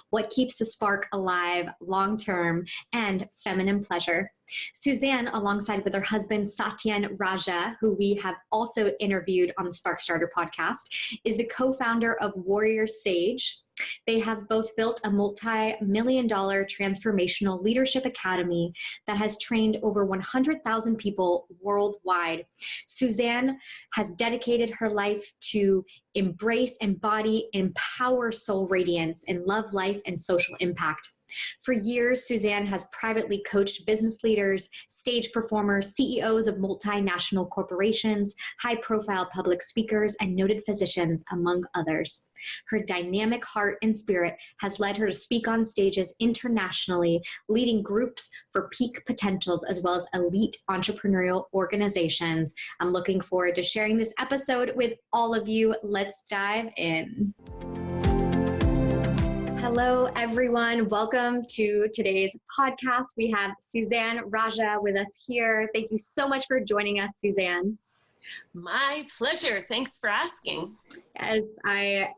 what keeps the spark alive long-term, and feminine pleasure. Suzanne, alongside with her husband, Suzanne Raja, who we have also interviewed on the Spark Starter podcast, is the co-founder of Warrior Sage. They have both built a multi-million-dollar transformational leadership academy that has trained over 100,000 people worldwide. Suzanne has dedicated her life to embrace, embody, empower soul radiance in love, life, and social impact. For years, Suzanne has privately coached business leaders, stage performers, CEOs of multinational corporations, high-profile public speakers, and noted physicians, among others. Her dynamic heart and spirit has led her to speak on stages internationally, leading groups for peak potentials as well as elite entrepreneurial organizations. I'm looking forward to sharing this episode with all of you. Let's dive in. Hello, everyone. Welcome to today's podcast. We have Suzanne Raja with us here. Thank you so much for joining us, Suzanne. My pleasure. Thanks for asking. As I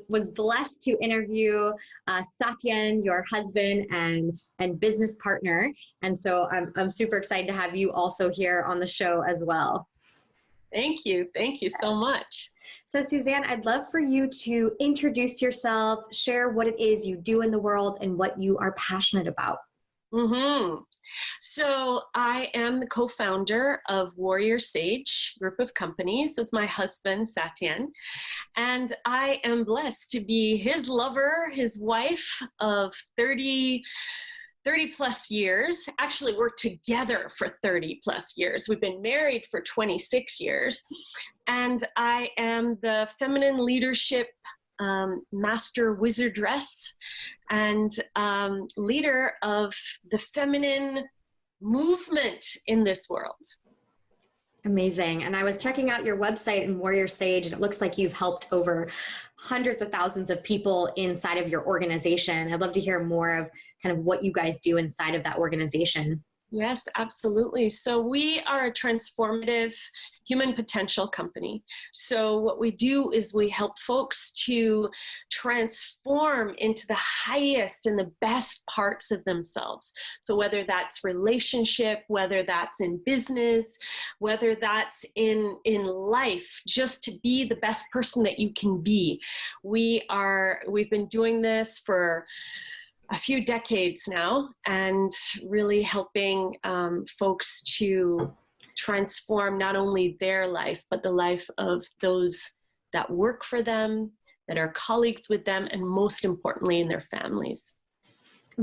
was blessed to interview Satyan, your husband and business partner. And so I'm super excited to have you also here on the show as well. Thank you. Thank you so much. So Suzanne, I'd love for you to introduce yourself, share what it is you do in the world and what you are passionate about. So I am the co-founder of Warrior Sage group of companies with my husband, Satyan. And I am blessed to be his lover, his wife of 30 plus years. Actually, we're together for 30 plus years. We've been married for 26 years. And I am the feminine leadership master wizardress and leader of the feminine movement in this world. Amazing. And I was checking out your website in Warrior Sage, and it looks like you've helped over hundreds of thousands of people inside of your organization. I'd love to hear more of kind of what you guys do inside of that organization. Yes, absolutely. So we are a transformative human potential company. So what we do is we help folks to transform into the highest and the best parts of themselves. So whether that's relationship, whether that's in business, whether that's in life, just to be the best person that you can be. We've been doing this for a few decades now, and really helping folks to transform not only their life, but the life of those that work for them, that are colleagues with them, and most importantly, in their families.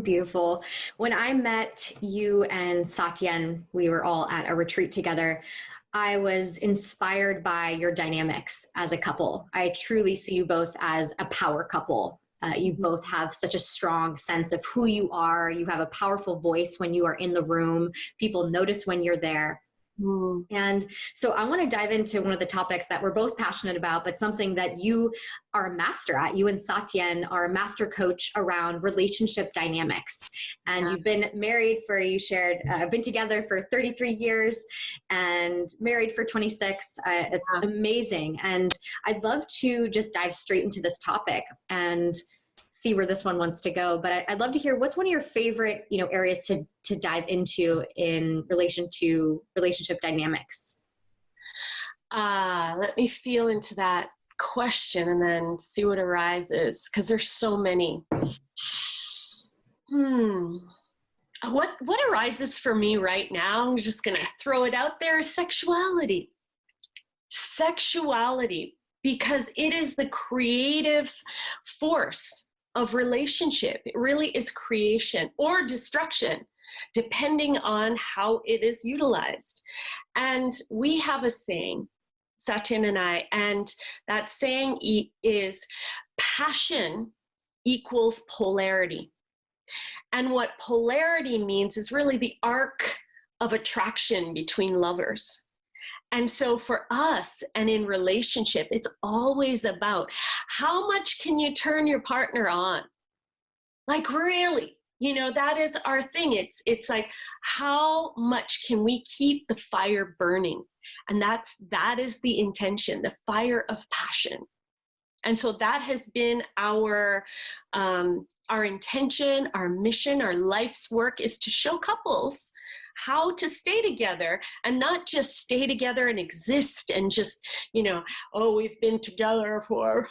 Beautiful. When I met you and Satyan, we were all at a retreat together. I was inspired by your dynamics as a couple. I truly see you both as a power couple. You both have such a strong sense of who you are. You have a powerful voice when you are in the room. People notice when you're there. And so I want to dive into one of the topics that we're both passionate about, but something that you are a master at. You and Satyan are a master coach around relationship dynamics. And you've been married been together for 33 years and married for 26. It's amazing. And I'd love to just dive straight into this topic and see where this one wants to go. But I'd love to hear, what's one of your favorite, areas to dive into in relation to relationship dynamics? Let me feel into that question and then see what arises, because there's so many. What arises for me right now, I'm just going to throw it out there, is sexuality. Sexuality, because it is the creative force of relationship. It really is creation or destruction, depending on how it is utilized. And we have a saying, Satyan and I, and that saying is passion equals polarity. And what polarity means is really the arc of attraction between lovers. And so for us and in relationship, it's always about how much can you turn your partner on? Like really, that is our thing. It's like, how much can we keep the fire burning? And that is the intention, the fire of passion. And so that has been our our intention, our mission, our life's work is to show couples how to stay together, and not just stay together and exist and just, oh, we've been together for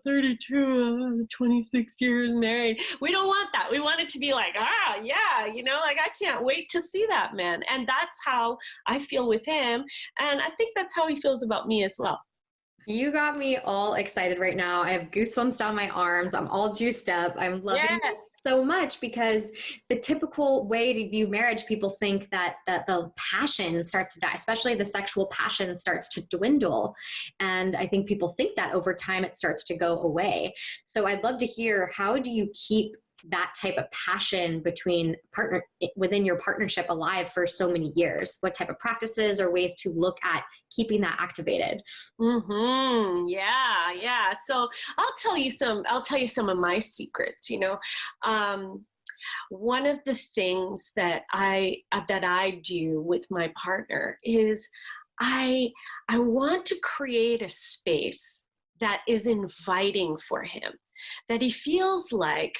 32, 26 years married. We don't want that. We want it to be like, yeah, like I can't wait to see that man. And that's how I feel with him. And I think that's how he feels about me as well. You got me all excited right now. I have goosebumps down my arms. I'm all juiced up. I'm loving this so much, because the typical way to view marriage, people think that the passion starts to die, especially the sexual passion starts to dwindle. And I think people think that over time it starts to go away. So I'd love to hear, how do you keep that type of passion within your partnership alive for so many years? What type of practices or ways to look at keeping that activated? Yeah. So I'll tell you some of my secrets. One of the things that I do with my partner is I want to create a space that is inviting for him, that he feels like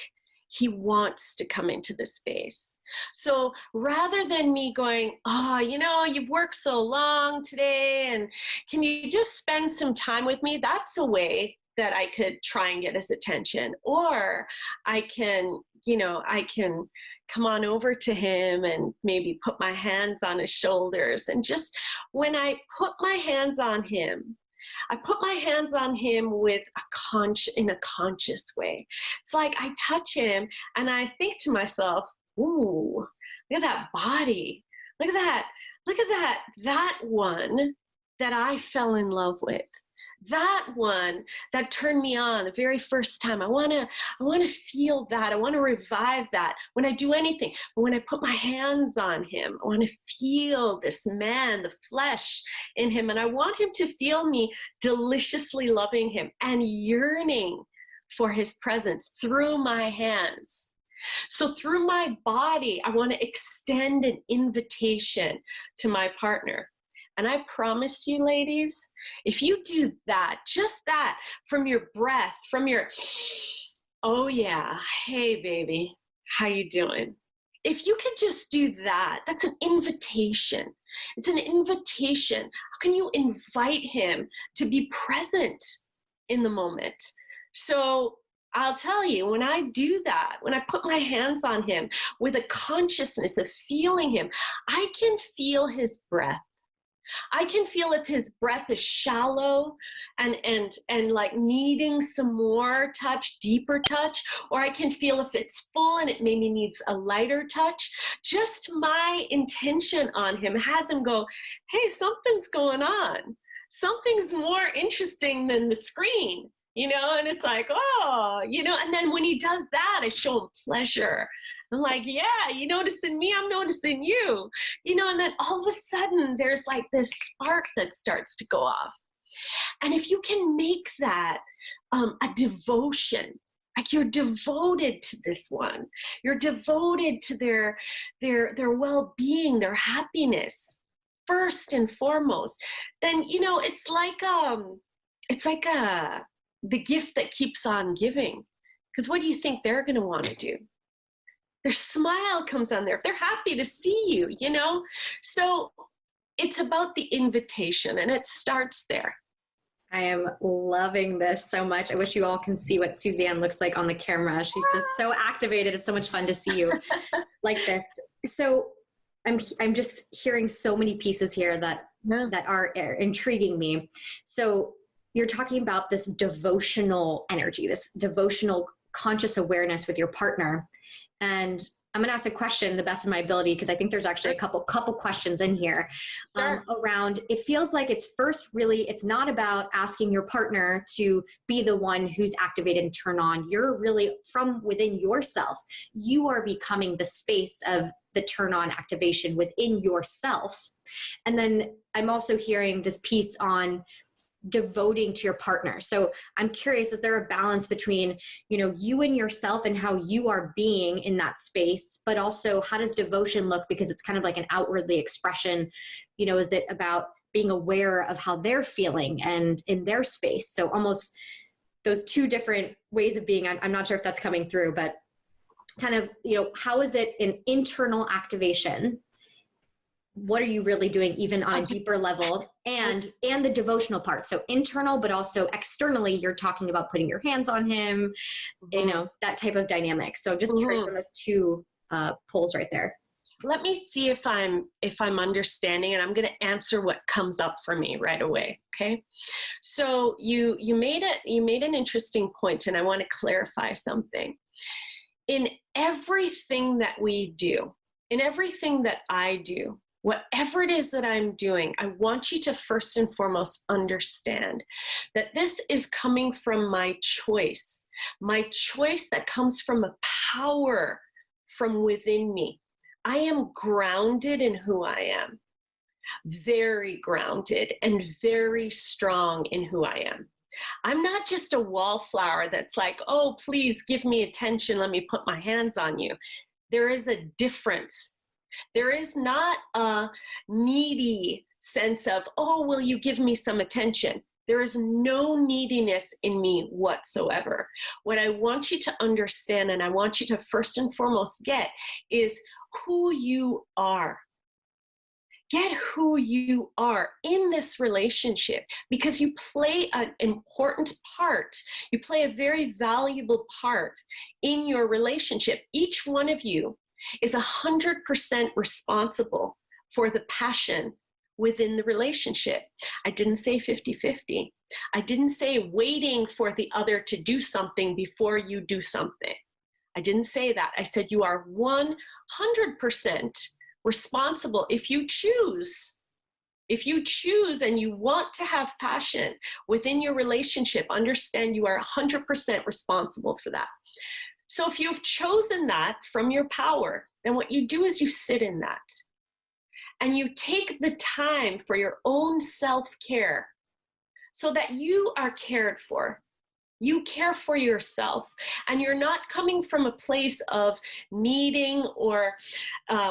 he wants to come into the space. So rather than me going, you've worked so long today, and can you just spend some time with me? That's a way that I could try and get his attention. Or I can come on over to him and maybe put my hands on his shoulders. And just when I put my hands on him, I put my hands on him in a conscious way. It's like I touch him and I think to myself, ooh, look at that body. Look at that one that I fell in love with. That one that turned me on the very first time. I want to feel that. I want to revive that when I do anything. But when I put my hands on him, I want to feel this man, the flesh in him. And I want him to feel me deliciously loving him and yearning for his presence through my hands. So through my body, I want to extend an invitation to my partner. And I promise you, ladies, if you do that, just that, from your breath, from your, oh yeah, hey baby, how you doing? If you could just do that, that's an invitation. It's an invitation. How can you invite him to be present in the moment? So I'll tell you, when I do that, when I put my hands on him with a consciousness of feeling him, I can feel his breath. I can feel if his breath is shallow and like needing some more touch, deeper touch, or I can feel if it's full and it maybe needs a lighter touch. Just my intention on him has him go, hey, something's going on. Something's more interesting than the screen, and it's like, and then when he does that, I show him pleasure. I'm like, yeah, you noticing me, I'm noticing you, and then all of a sudden there's like this spark that starts to go off. And if you can make that a devotion, like you're devoted to this one, you're devoted to their well-being, their happiness, first and foremost, then, it's like the gift that keeps on giving. Because what do you think they're going to want to do? Their smile comes on there. They're happy to see you, So it's about the invitation, and it starts there. I am loving this so much. I wish you all can see what Suzanne looks like on the camera. She's just so activated. It's so much fun to see you like this. So I'm just hearing so many pieces here that are intriguing me. So you're talking about this devotional energy, this devotional conscious awareness with your partner. And I'm going to ask a question the best of my ability, because I think there's actually a couple questions in here around, it feels like it's not about asking your partner to be the one who's activated and turn on. You're really from within yourself. You are becoming the space of the turn on activation within yourself. And then I'm also hearing this piece on devoting to your partner. So I'm curious, is there a balance between, you and yourself and how you are being in that space, but also how does devotion look? Because it's kind of like an outwardly expression, is it about being aware of how they're feeling and in their space? So almost those two different ways of being. I'm not sure if that's coming through, but kind of, how is it an internal activation? What are you really doing even on a deeper level, and the devotional part? So internal, but also externally, you're talking about putting your hands on him, that type of dynamic. So I'm just curious on those two poles right there. Let me see if I'm understanding, and I'm going to answer what comes up for me right away. Okay. So you made an interesting point, and I want to clarify something. In everything that we do, in everything that I do, whatever it is that I'm doing, I want you to first and foremost understand that this is coming from my choice that comes from a power from within me. I am grounded in who I am, very grounded and very strong in who I am. I'm not just a wallflower that's like, oh, please give me attention. Let me put my hands on you. There is a difference. There is not a needy sense of, oh, will you give me some attention? There is no neediness in me whatsoever. What I want you to understand, and I want you to first and foremost get, is who you are. Get who you are in this relationship, because you play an important part. You play a very valuable part in your relationship. Each one of you is 100% responsible for the passion within the relationship. I didn't say 50-50. I didn't say waiting for the other to do something before you do something. I didn't say that. I said you are 100% responsible. If you choose and you want to have passion within your relationship, understand you are 100% responsible for that. So if you've chosen that from your power, then what you do is you sit in that. And you take the time for your own self-care so that you are cared for. You care for yourself, and you're not coming from a place of needing or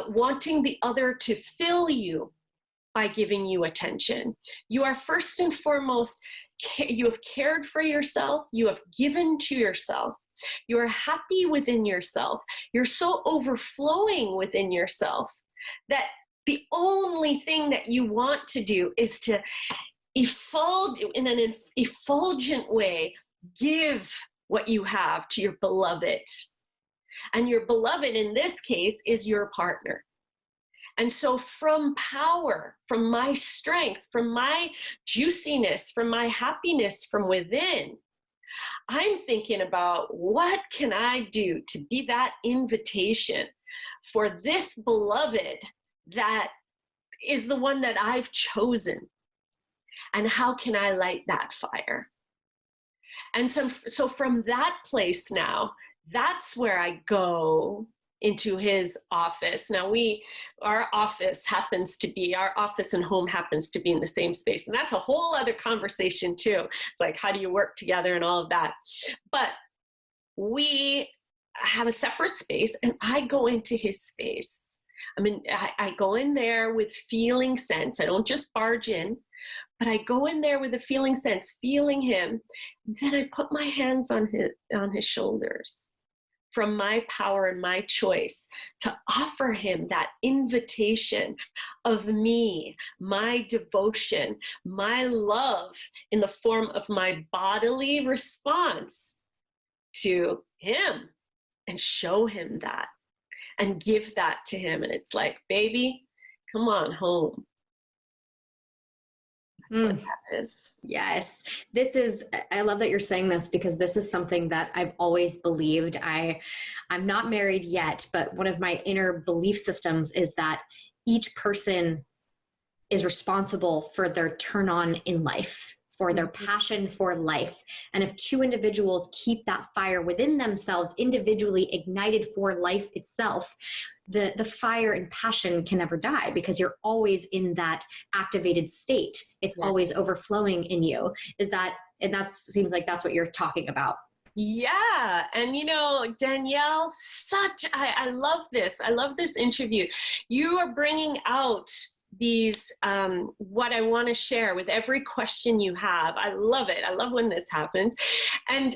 wanting the other to fill you by giving you attention. You are first and foremost, you have cared for yourself, you have given to yourself, you are happy within yourself, you're so overflowing within yourself that the only thing that you want to do is to in an effulgent way, give what you have to your beloved. And your beloved in this case is your partner. And so from power, from my strength, from my juiciness, from my happiness from within, I'm thinking about what can I do to be that invitation for this beloved that is the one that I've chosen. And how can I light that fire? And so from that place now, that's where I go into his office. Now our office and home happens to be in the same space. And that's a whole other conversation too. It's like, how do you work together and all of that? But we have a separate space, and I go into his space. I go in there with feeling sense. I don't just barge in, but I go in there with a feeling sense, feeling him. Then I put my hands on his shoulders from my power and my choice to offer him that invitation of me, my devotion, my love in the form of my bodily response to him, and show him that and give that to him. And it's like, baby, come on home. That's what that is. Yes. I love that you're saying this, because this is something that I've always believed. I'm not married yet, but one of my inner belief systems is that each person is responsible for their turn on in life, for their passion for life. And if two individuals keep that fire within themselves, individually ignited for life itself, the fire and passion can never die, because you're always in that activated state. It's always overflowing in you. And that seems like that's what you're talking about. Yeah. And Danielle, I love this. I love this interview. You are bringing out these, what I want to share with every question you have. I love it. I love when this happens. And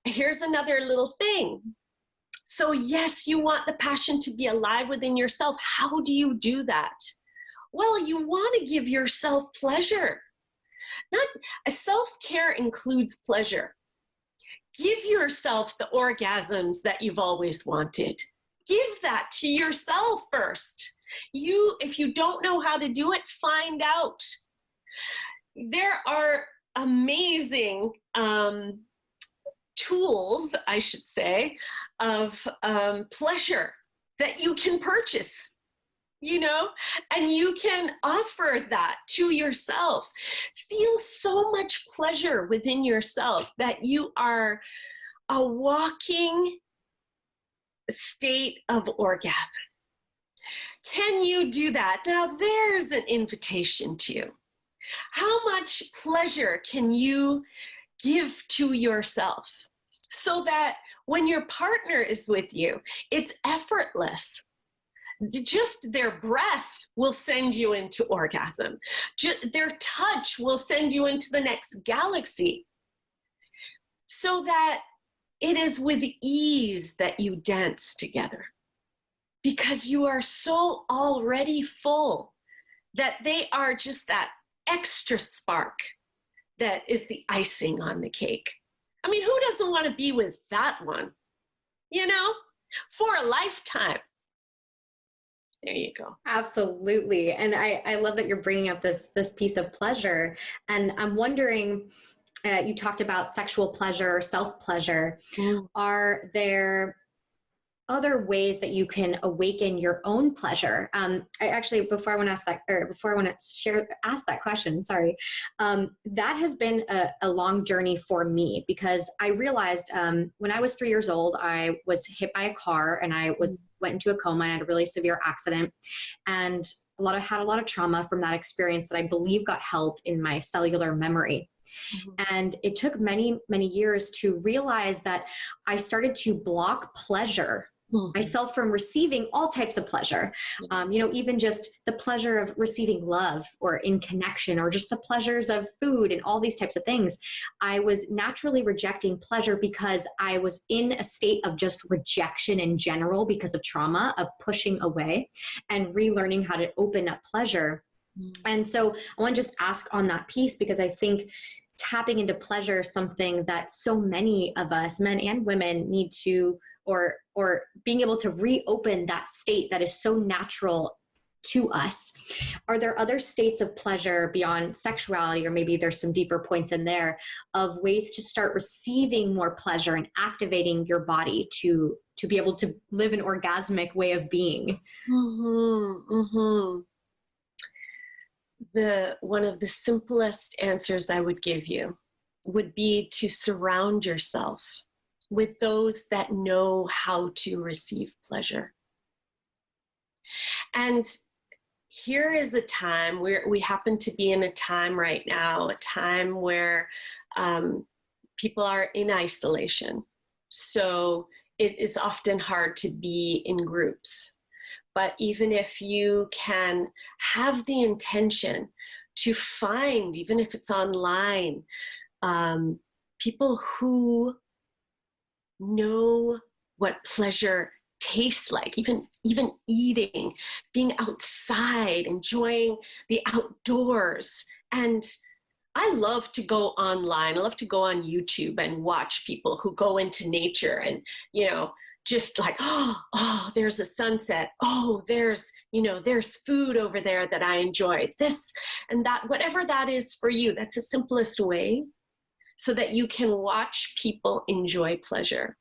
here's another little thing. So yes, you want the passion to be alive within yourself. How do you do that? Well, you want to give yourself pleasure. Not self-care includes pleasure. Give yourself the orgasms that you've always wanted. Give that to yourself first. If you don't know how to do it, find out. There are amazing tools, I should say, of pleasure that you can purchase, and you can offer that to yourself. Feel so much pleasure within yourself that you are a walking state of orgasm. Can you do that? Now there's an invitation to you. How much pleasure can you give to yourself so that when your partner is with you, it's effortless? Just their breath will send you into orgasm. Their touch will send you into the next galaxy. So that it is with ease that you dance together. Because you are so already full that they are just that extra spark that is the icing on the cake. I mean, who doesn't want to be with that one? For a lifetime. There you go. Absolutely. And I love that you're bringing up this piece of pleasure. And I'm wondering, you talked about sexual pleasure or self-pleasure. Are there other ways that you can awaken your own pleasure? Before I want to ask that question, that has been a long journey for me, because I realized when I was 3 years old, I was hit by a car and I went into a coma. I had a really severe accident and had a lot of trauma from that experience that I believe got held in my cellular memory. And it took many, many years to realize that I started to block pleasure myself from receiving all types of pleasure. Even just the pleasure of receiving love or in connection, or just the pleasures of food and all these types of things. I was naturally rejecting pleasure because I was in a state of just rejection in general because of trauma, of pushing away and relearning how to open up pleasure. And so I want to just ask on that piece, because I think tapping into pleasure is something that so many of us, men and women, need to, or being able to reopen that state that is so natural to us. Are there other states of pleasure beyond sexuality, or maybe there's some deeper points in there, of ways to start receiving more pleasure and activating your body to be able to live an orgasmic way of being? One of the simplest answers I would give you would be to surround yourself with those that know how to receive pleasure. And here is a time where we happen to be in a time right now, a time where people are in isolation. So it is often hard to be in groups. But even if you can have the intention to find, even if it's online, people who know what pleasure tastes like, even eating, being outside, enjoying the outdoors. And I love to go online. I love to go on YouTube and watch people who go into nature and, just like, oh, there's a sunset. Oh, there's food over there that I enjoy. This and that, whatever that is for you, that's the simplest way so that you can watch people enjoy pleasure.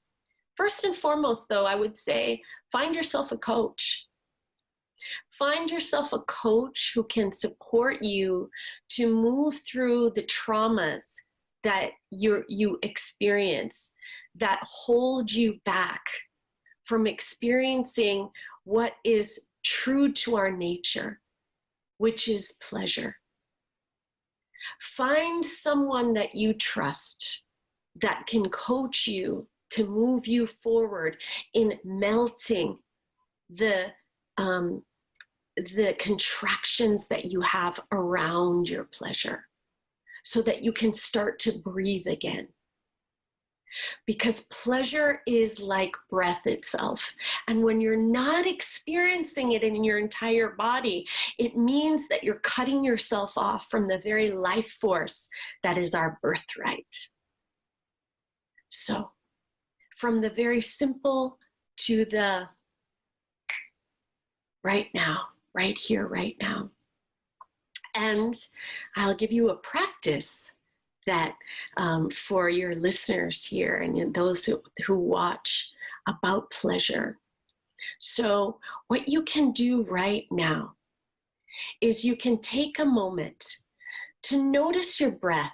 First and foremost, though, I would say, find yourself a coach. Find yourself a coach who can support you to move through the traumas that you experience that hold you back from experiencing what is true to our nature, which is pleasure. Find someone that you trust that can coach you to move you forward in melting the contractions that you have around your pleasure so that you can start to breathe again. because pleasure is like breath itself. And when you're not experiencing it in your entire body, it means that you're cutting yourself off from the very life force that is our birthright. So, from the very simple to the right now, right here, right now. And I'll give you a practice that for your listeners here and those who watch about pleasure. So what you can do right now is you can take a moment to notice your breath.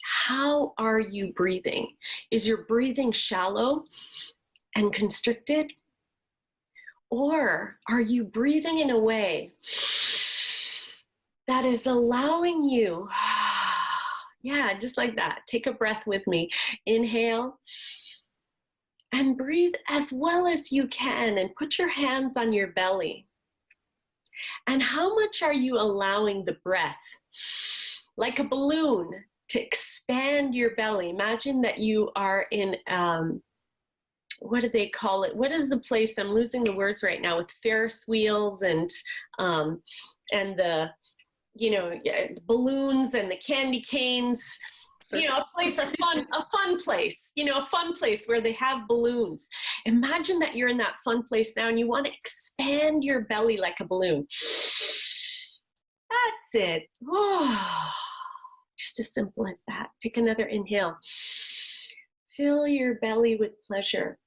How are you breathing? Is your breathing shallow and constricted? Or are you breathing in a way that is allowing you, yeah, just like that. Take a breath with me. Inhale and breathe as well as you can and put your hands on your belly. And how much are you allowing the breath, like a balloon, to expand your belly? Imagine that you are in, what do they call it? What is the place? I'm losing the words right now, with Ferris wheels and the, the balloons and the candy canes. A place, a fun place, a fun place where they have balloons. Imagine that you're in that fun place now and you want to expand your belly like a balloon. That's it. Oh, just as simple as that. Take another inhale. Fill your belly with pleasure.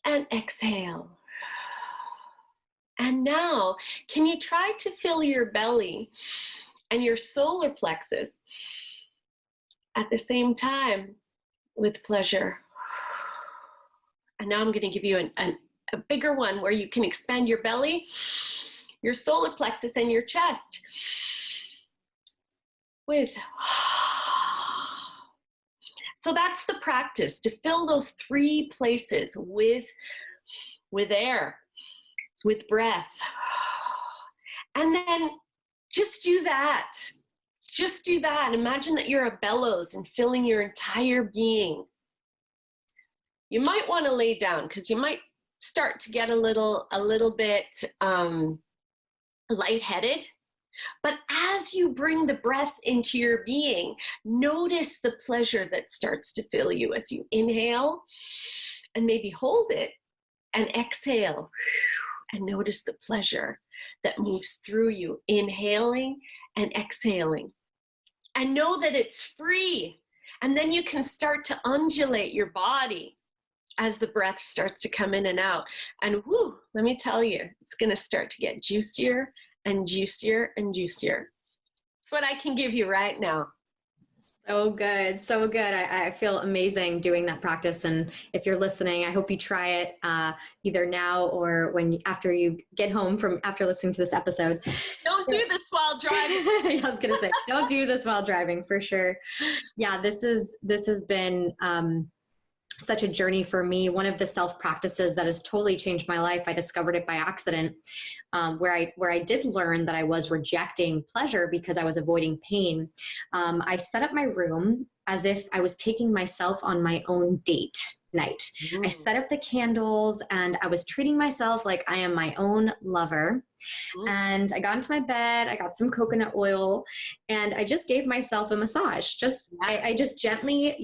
And exhale. And now, can you try to fill your belly and your solar plexus at the same time with pleasure? And now I'm going to give you a bigger one where you can expand your belly, your solar plexus, and your chest with. So that's the practice, to fill those three places with air, with breath. And then just do that. Just do that. Imagine that you're a bellows and filling your entire being. You might want to lay down because you might start to get a little bit lightheaded. But as you bring the breath into your being, notice the pleasure that starts to fill you as you inhale and maybe hold it and exhale and notice the pleasure that moves through you, inhaling and exhaling. And know that it's free. And then you can start to undulate your body as the breath starts to come in and out. And whoo, let me tell you, it's going to start to get juicier and juicier and juicier. That's what I can give you right now. So good. So good. I feel amazing doing that practice. And if you're listening, I hope you try it either now or after you get home after listening to this episode. Don't do this while driving. I was going to say, don't do this while driving, for sure. Yeah, this has been such a journey for me. One of the self practices that has totally changed my life. I discovered it by accident, where I did learn that I was rejecting pleasure because I was avoiding pain. I set up my room as if I was taking myself on my own date night. I set up the candles and I was treating myself like I am my own lover. And I got into my bed, I got some coconut oil, and I just gave myself a massage. I just gently,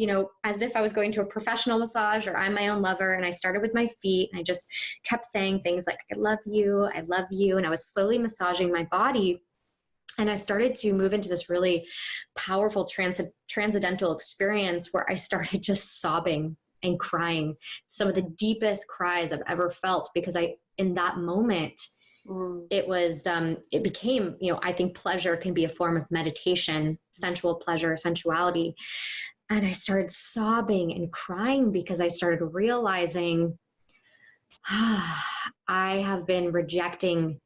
as if I was going to a professional massage, or I'm my own lover. And I started with my feet and I just kept saying things like, I love you. And I was slowly massaging my body. And I started to move into this really powerful transcendental experience where I started just sobbing and crying, some of the deepest cries I've ever felt, because in that moment, it became, I think pleasure can be a form of meditation, sensual pleasure, sensuality. And I started sobbing and crying because I started realizing I have been rejecting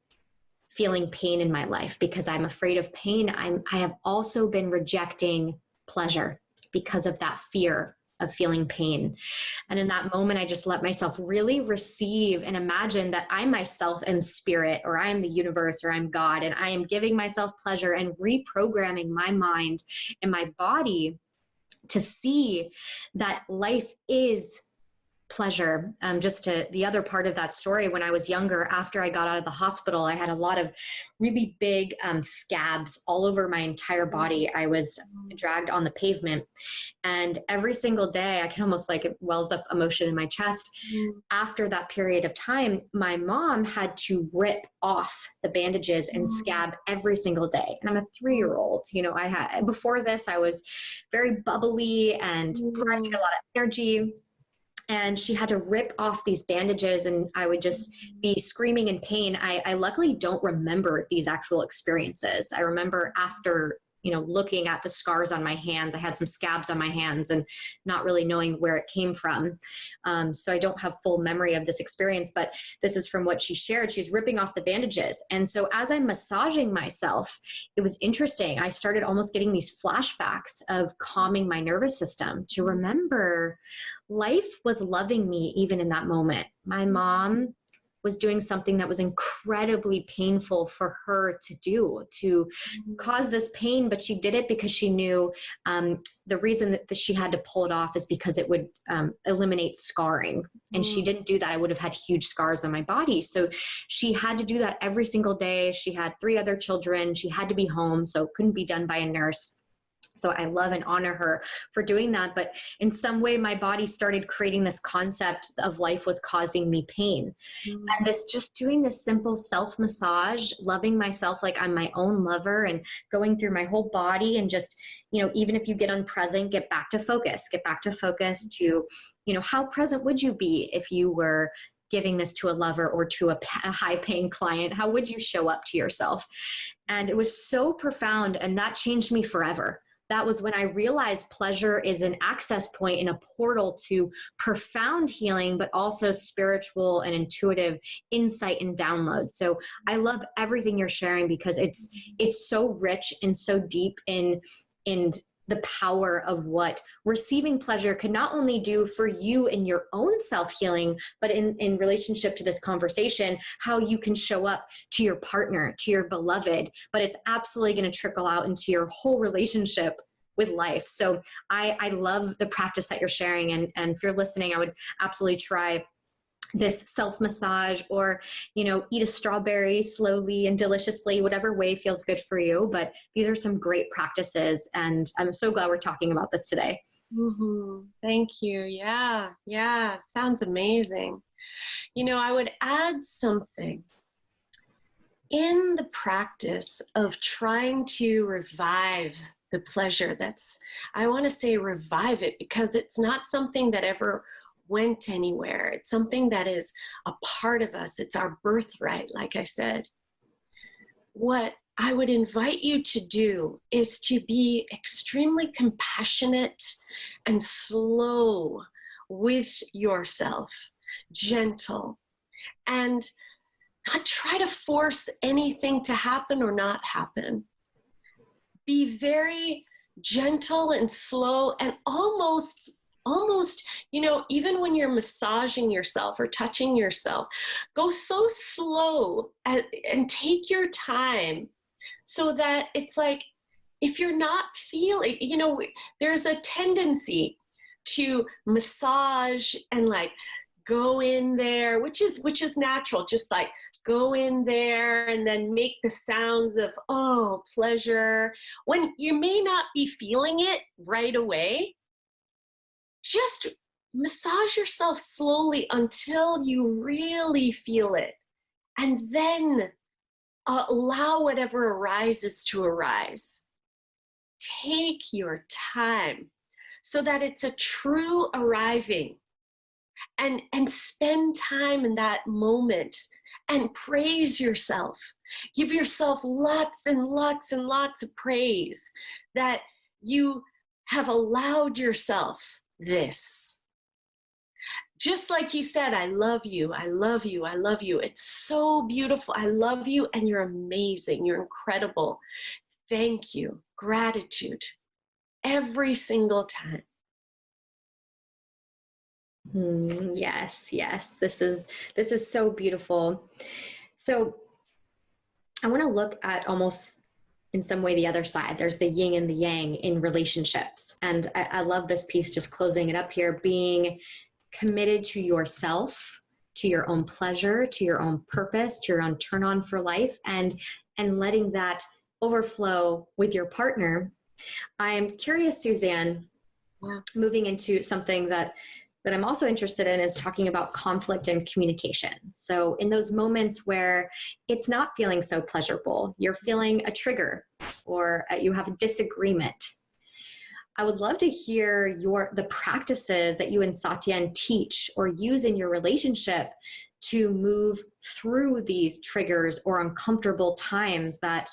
feeling pain in my life because I'm afraid of pain. I have also been rejecting pleasure because of that fear of feeling pain. And in that moment, I just let myself really receive and imagine that I myself am spirit, or I am the universe, or I'm God, and I am giving myself pleasure and reprogramming my mind and my body to see that life is pleasure. Just to the other part of that story, when I was younger, after I got out of the hospital, I had a lot of really big scabs all over my entire body. I was dragged on the pavement, and every single day I can almost, like, it wells up emotion in my chest. After that period of time, my mom had to rip off the bandages and scab every single day. And I'm a 3-year-old. Before this, I was very bubbly and provided a lot of energy. And she had to rip off these bandages, and I would just be screaming in pain. I luckily don't remember these actual experiences. I remember after, looking at the scars on my hands, I had some scabs on my hands and not really knowing where it came from. So I don't have full memory of this experience, but this is from what she shared. She's ripping off the bandages. And so as I'm massaging myself, it was interesting. I started almost getting these flashbacks of calming my nervous system to remember life was loving me even in that moment. My mom was doing something that was incredibly painful for her to do, to cause this pain, but she did it because she knew the reason that she had to pull it off is because it would eliminate scarring. And she didn't do that, I would have had huge scars on my body. So she had to do that every single day. She had 3 other children. She had to be home, so it couldn't be done by a nurse. So I love and honor her for doing that. But in some way, my body started creating this concept of life was causing me pain. And this, just doing this simple self-massage, loving myself like I'm my own lover, and going through my whole body, and just, even if you get unpresent, get back to focus to, how present would you be if you were giving this to a lover or to a high paying client? How would you show up to yourself? And it was so profound, and that changed me forever. That was when I realized pleasure is an access point and a portal to profound healing, but also spiritual and intuitive insight and download. So I love everything you're sharing, because it's so rich and so deep in the power of what receiving pleasure could not only do for you in your own self-healing, but in relationship to this conversation, how you can show up to your partner, to your beloved, but it's absolutely going to trickle out into your whole relationship with life. So I love the practice that you're sharing. And if you're listening, I would absolutely try this self-massage, or, eat a strawberry slowly and deliciously, whatever way feels good for you. But these are some great practices, and I'm so glad we're talking about this today. Thank you. Yeah. Sounds amazing. I would add something. In the practice of trying to revive the pleasure, I want to say revive it, because it's not something that ever went anywhere. It's something that is a part of us. It's our birthright, like I said. What I would invite you to do is to be extremely compassionate and slow with yourself, gentle, and not try to force anything to happen or not happen. Be very gentle and slow, and almost, even when you're massaging yourself or touching yourself, go so slow and take your time, so that it's like, if you're not feeling, there's a tendency to massage and like go in there, which is natural, just like go in there and then make the sounds of, pleasure, when you may not be feeling it right away. Just massage yourself slowly until you really feel it, and then allow whatever arises to arise. Take your time so that it's a true arriving, and spend time in that moment and praise yourself. Give yourself lots and lots and lots of praise that you have allowed yourself this. Just like you said, I love you, I love you, I love you. It's so beautiful. I love you, and you're amazing. You're incredible. Thank you. Gratitude. Every single time. Yes. This is so beautiful. So I want to look at almost in some way the other side. There's the yin and the yang in relationships. And I love this piece, just closing it up here, being committed to yourself, to your own pleasure, to your own purpose, to your own turn on for life, and letting that overflow with your partner. I'm curious, Suzanne, moving into something that I'm also interested in is talking about conflict and communication. So in those moments where it's not feeling so pleasurable, you're feeling a trigger or you have a disagreement, I would love to hear the practices that you and Satyen teach or use in your relationship to move through these triggers or uncomfortable times that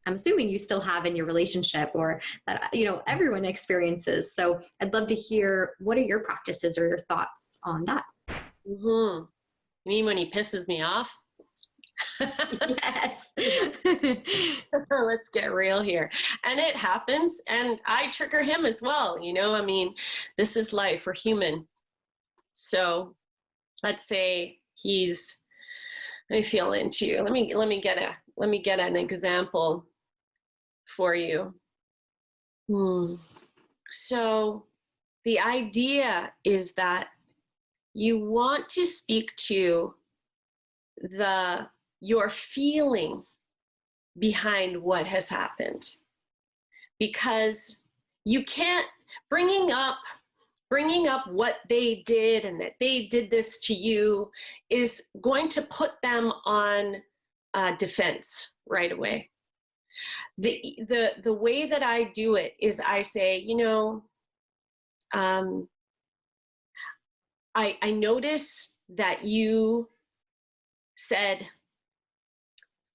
I'm assuming you still have in your relationship, or that, you know, everyone experiences. So I'd love to hear, what are your practices or your thoughts on that? Mm-hmm. You mean when he pisses me off? Yes. Let's get real here. And it happens, and I trigger him as well. You know, I mean, this is life. We're human. So let's say let me feel into you. Let me get an example for you. So the idea is that you want to speak to your feeling behind what has happened, because you can't bringing up what they did and that they did this to you is going to put them on defense right away. The way that I do it is I say, you know, I notice that you said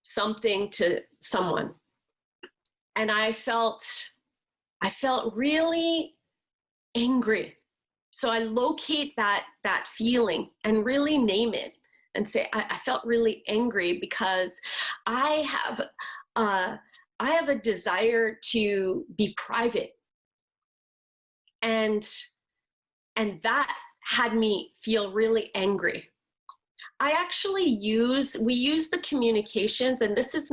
something to someone, and I felt really angry. So I locate that feeling and really name it and say, I felt really angry because I have a desire to be private, and that had me feel really angry. We use the communications, and this was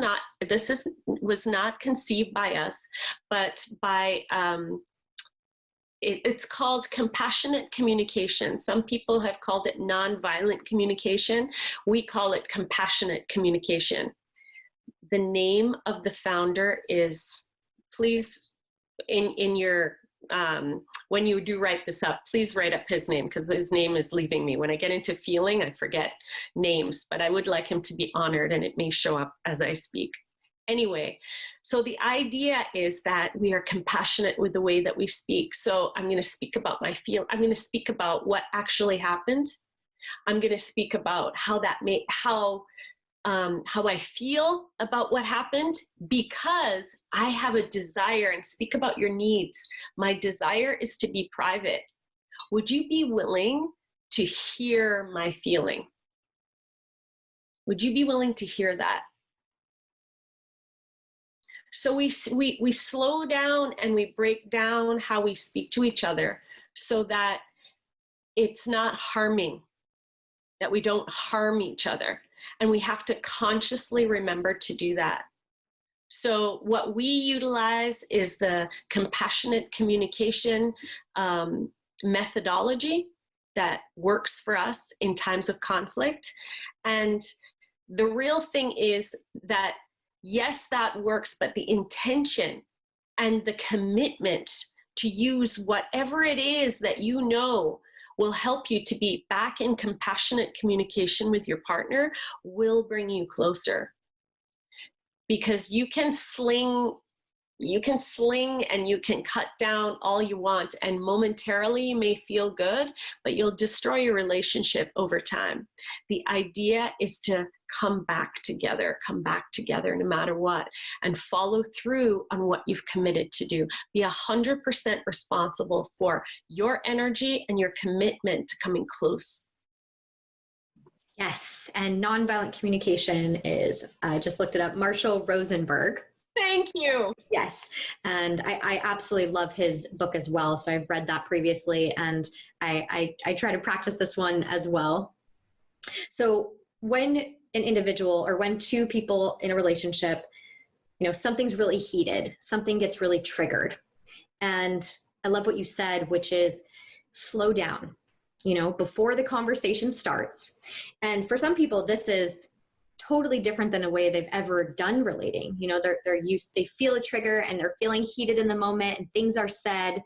not conceived by us, but by it's called compassionate communication. Some people have called it nonviolent communication. We call it compassionate communication. The name of the founder is, please, in your when you do write this up, please write up his name, because his name is leaving me. When I get into feeling, I forget names, but I would like him to be honored, and it may show up as I speak. Anyway, so the idea is that we are compassionate with the way that we speak. So I'm going to speak about I'm going to speak about what actually happened. I'm going to speak about how I feel about what happened, because I have a desire, and speak about your needs. My desire is to be private. Would you be willing to hear my feeling? Would you be willing to hear that? So we slow down and we break down how we speak to each other so that it's not harming, that we don't harm each other. And we have to consciously remember to do that. So what we utilize is the compassionate communication methodology that works for us in times of conflict. And the real thing is that, yes, that works, but the intention and the commitment to use whatever it is that you know will help you to be back in compassionate communication with your partner will bring you closer. Because you can sling and you can cut down all you want, and momentarily you may feel good, but you'll destroy your relationship over time. The idea is to come back together no matter what, and follow through on what you've committed to do. Be 100% responsible for your energy and your commitment to coming close. Yes, and nonviolent communication is, I just looked it up, Marshall Rosenberg. Thank you. Yes, and I absolutely love his book as well. So I've read that previously, and I try to practice this one as well. So when an individual, or when two people in a relationship something's really heated, something gets really triggered. And I love what you said, which is slow down, before the conversation starts. And for some people, this is totally different than a way they've ever done relating. They feel a trigger and they're feeling heated in the moment and things are said.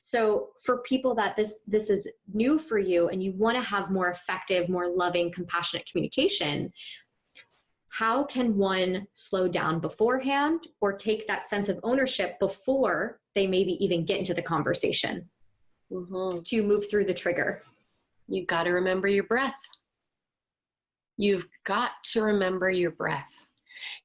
So for people that this is new for you and you want to have more effective, more loving, compassionate communication, how can one slow down beforehand or take that sense of ownership before they maybe even get into the conversation to move through the trigger? You got to remember your breath. You've got to remember your breath.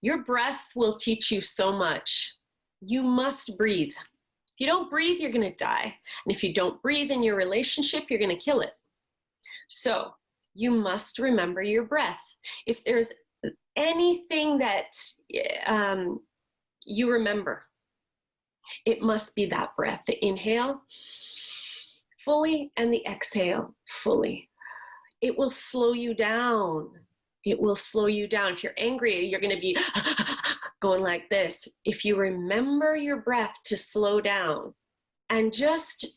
Your breath will teach you so much. You must breathe. If you don't breathe, you're going to die. And if you don't breathe in your relationship, you're going to kill it. So you must remember your breath. If there's anything that you remember, it must be that breath, the inhale fully and the exhale fully. It will slow you down. It will slow you down. If you're angry, you're going to be going like this. If you remember your breath to slow down and just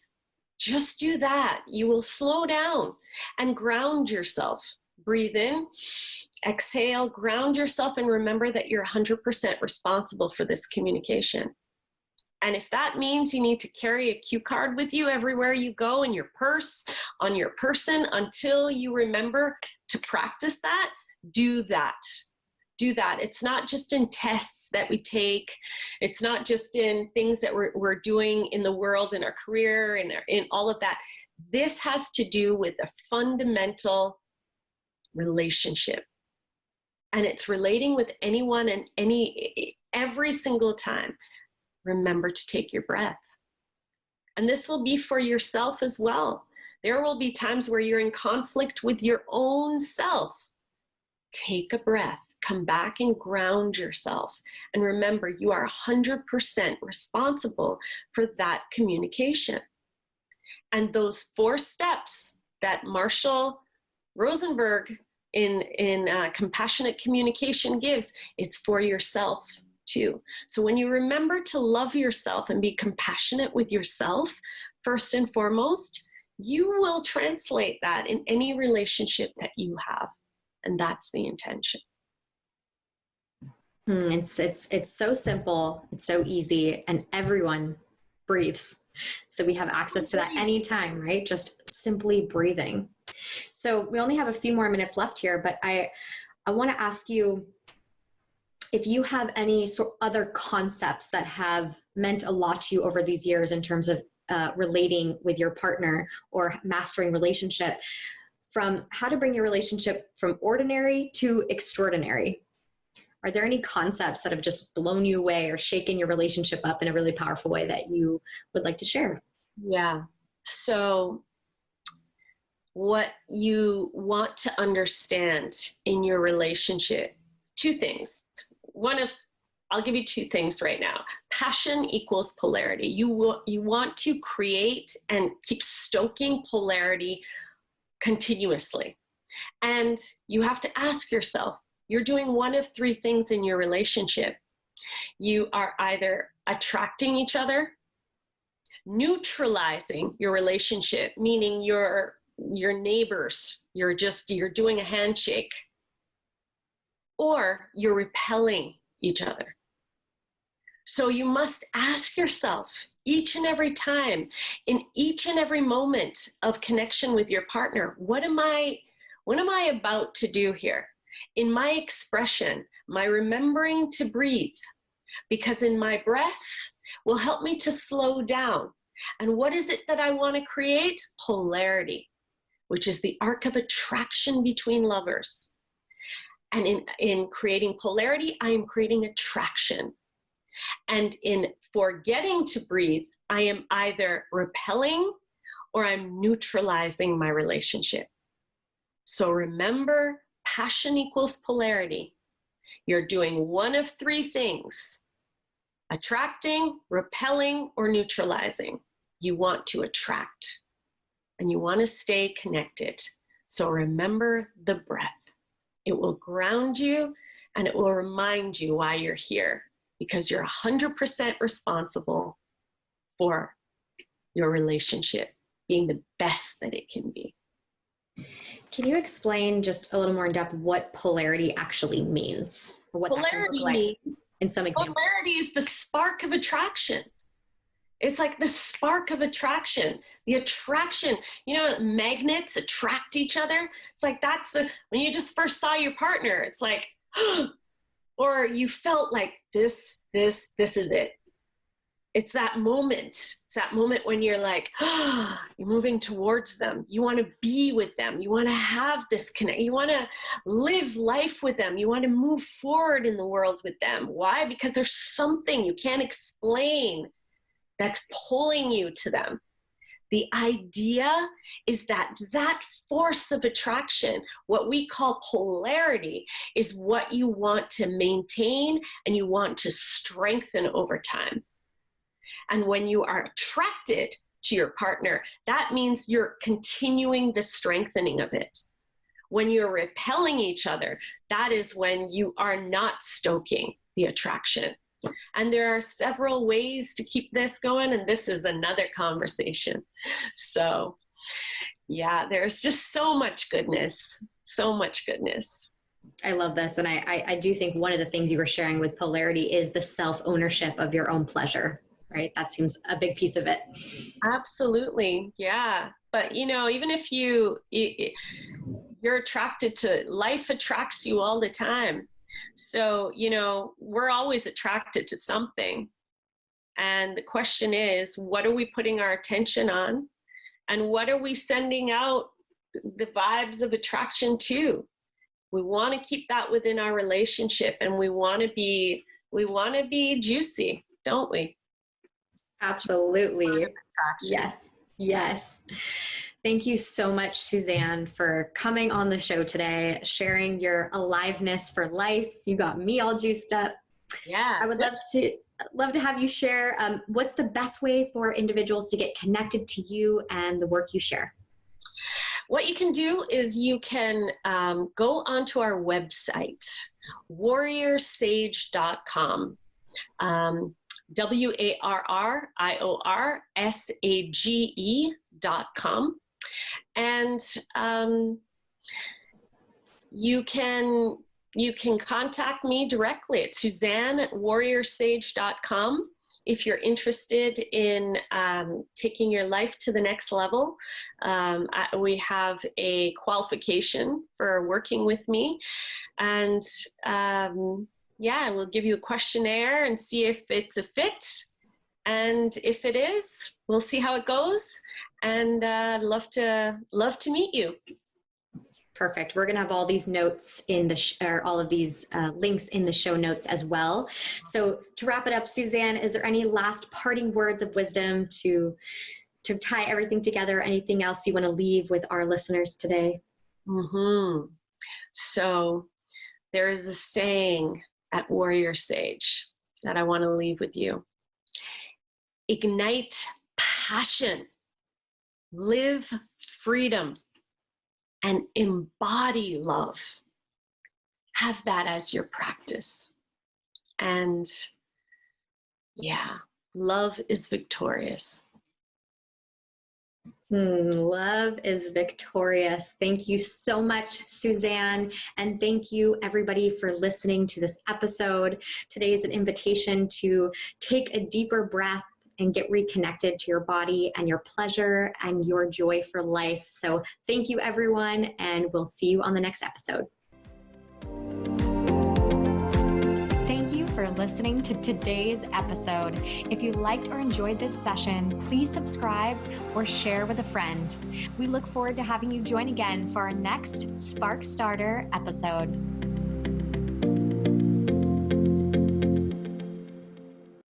do that, you will slow down and ground yourself. Breathe in, exhale, ground yourself, and remember that you're 100% responsible for this communication. And if that means you need to carry a cue card with you everywhere you go, in your purse, on your person, until you remember to practice that, do that. Do that. It's not just in tests that we take. It's not just in things that we're doing in the world, in our career, in all of that. This has to do with a fundamental relationship. And it's relating with anyone and every single time. Remember to take your breath. And this will be for yourself as well. There will be times where you're in conflict with your own self. Take a breath, come back and ground yourself. And remember, you are 100% responsible for that communication. And those 4 steps that Marshall Rosenberg in compassionate communication gives, it's for yourself too. So when you remember to love yourself and be compassionate with yourself, first and foremost, you will translate that in any relationship that you have. And that's the intention. It's so simple. It's so easy. And everyone breathes. So we have access to that anytime, right? Just simply breathing. So we only have a few more minutes left here, but I want to ask you if you have any other concepts that have meant a lot to you over these years in terms of relating with your partner or mastering relationship, from how to bring your relationship from ordinary to extraordinary. Are there any concepts that have just blown you away or shaken your relationship up in a really powerful way that you would like to share? Yeah. So what you want to understand in your relationship, 2 things. I'll give you 2 things right now. Passion equals polarity. You want to create and keep stoking polarity continuously. And you have to ask yourself, you're doing one of 3 things in your relationship. You are either attracting each other, neutralizing your relationship, meaning your neighbors, you're doing a handshake, or you're repelling each other. So you must ask yourself each and every time, in each and every moment of connection with your partner, what am I about to do here? In my expression, my remembering to breathe, because in my breath will help me to slow down. And what is it that I want to create? Polarity, which is the arc of attraction between lovers. And in creating polarity, I am creating attraction. And in forgetting to breathe, I am either repelling or I'm neutralizing my relationship. So remember, passion equals polarity. You're doing one of 3 things: attracting, repelling, or neutralizing. You want to attract and you want to stay connected. So remember the breath. It will ground you and it will remind you why you're here. because you're 100% responsible for your relationship being the best that it can be. Can you explain just a little more in depth what polarity actually means, or what that can look like in some examples? Polarity is the spark of attraction. It's like the spark of attraction, the attraction. You know, magnets attract each other. It's like when you just first saw your partner, it's like, or you felt like this is it. It's that moment. It's that moment when you're like, you're moving towards them. You want to be with them. You want to have this connect. You want to live life with them. You want to move forward in the world with them. Why? Because there's something you can't explain that's pulling you to them. The idea is that force of attraction, what we call polarity, is what you want to maintain and you want to strengthen over time. And when you are attracted to your partner, that means you're continuing the strengthening of it. When you're repelling each other, that is when you are not stoking the attraction. And there are several ways to keep this going, and this is another conversation. So, yeah, there's just so much goodness, so much goodness. I love this. And I do think one of the things you were sharing with polarity is the self-ownership of your own pleasure. Right? That seems a big piece of it. Absolutely. Yeah. But, you know, even if you're attracted to, life attracts you all the time. So, you know, we're always attracted to something. And the question is, what are we putting our attention on? And what are we sending out the vibes of attraction to? We want to keep that within our relationship, and we want to be juicy, don't we? Absolutely. Yes. Yes. Thank you so much, Suzanne, for coming on the show today, sharing your aliveness for life. You got me all juiced up. Yeah. I would love to have you share what's the best way for individuals to get connected to you and the work you share. What you can do is you can go onto our website, warriorsage.com. warriorsage.com. And you can contact me directly at Suzanne@warriorsage.com if you're interested in taking your life to the next level. We have a qualification for working with me, and yeah, we'll give you a questionnaire and see if it's a fit. And if it is, we'll see how it goes. And I'd love to meet you. Perfect. We're going to have all these notes in all of these links in the show notes as well. So to wrap it up, Suzanne, is there any last parting words of wisdom to tie everything together? Anything else you want to leave with our listeners today? Mm-hmm. So there is a saying at Warrior Sage that I want to leave with you. Ignite passion, live freedom, and embody love. Have that as your practice. And yeah, love is victorious. Love is victorious. Thank you so much, Suzanne. And thank you, everybody, for listening to this episode. Today is an invitation to take a deeper breath and get reconnected to your body and your pleasure and your joy for life. So thank you, everyone, and we'll see you on the next episode. Thank you for listening to today's episode. If you liked or enjoyed this session, please subscribe or share with a friend. We look forward to having you join again for our next Spark Starter episode.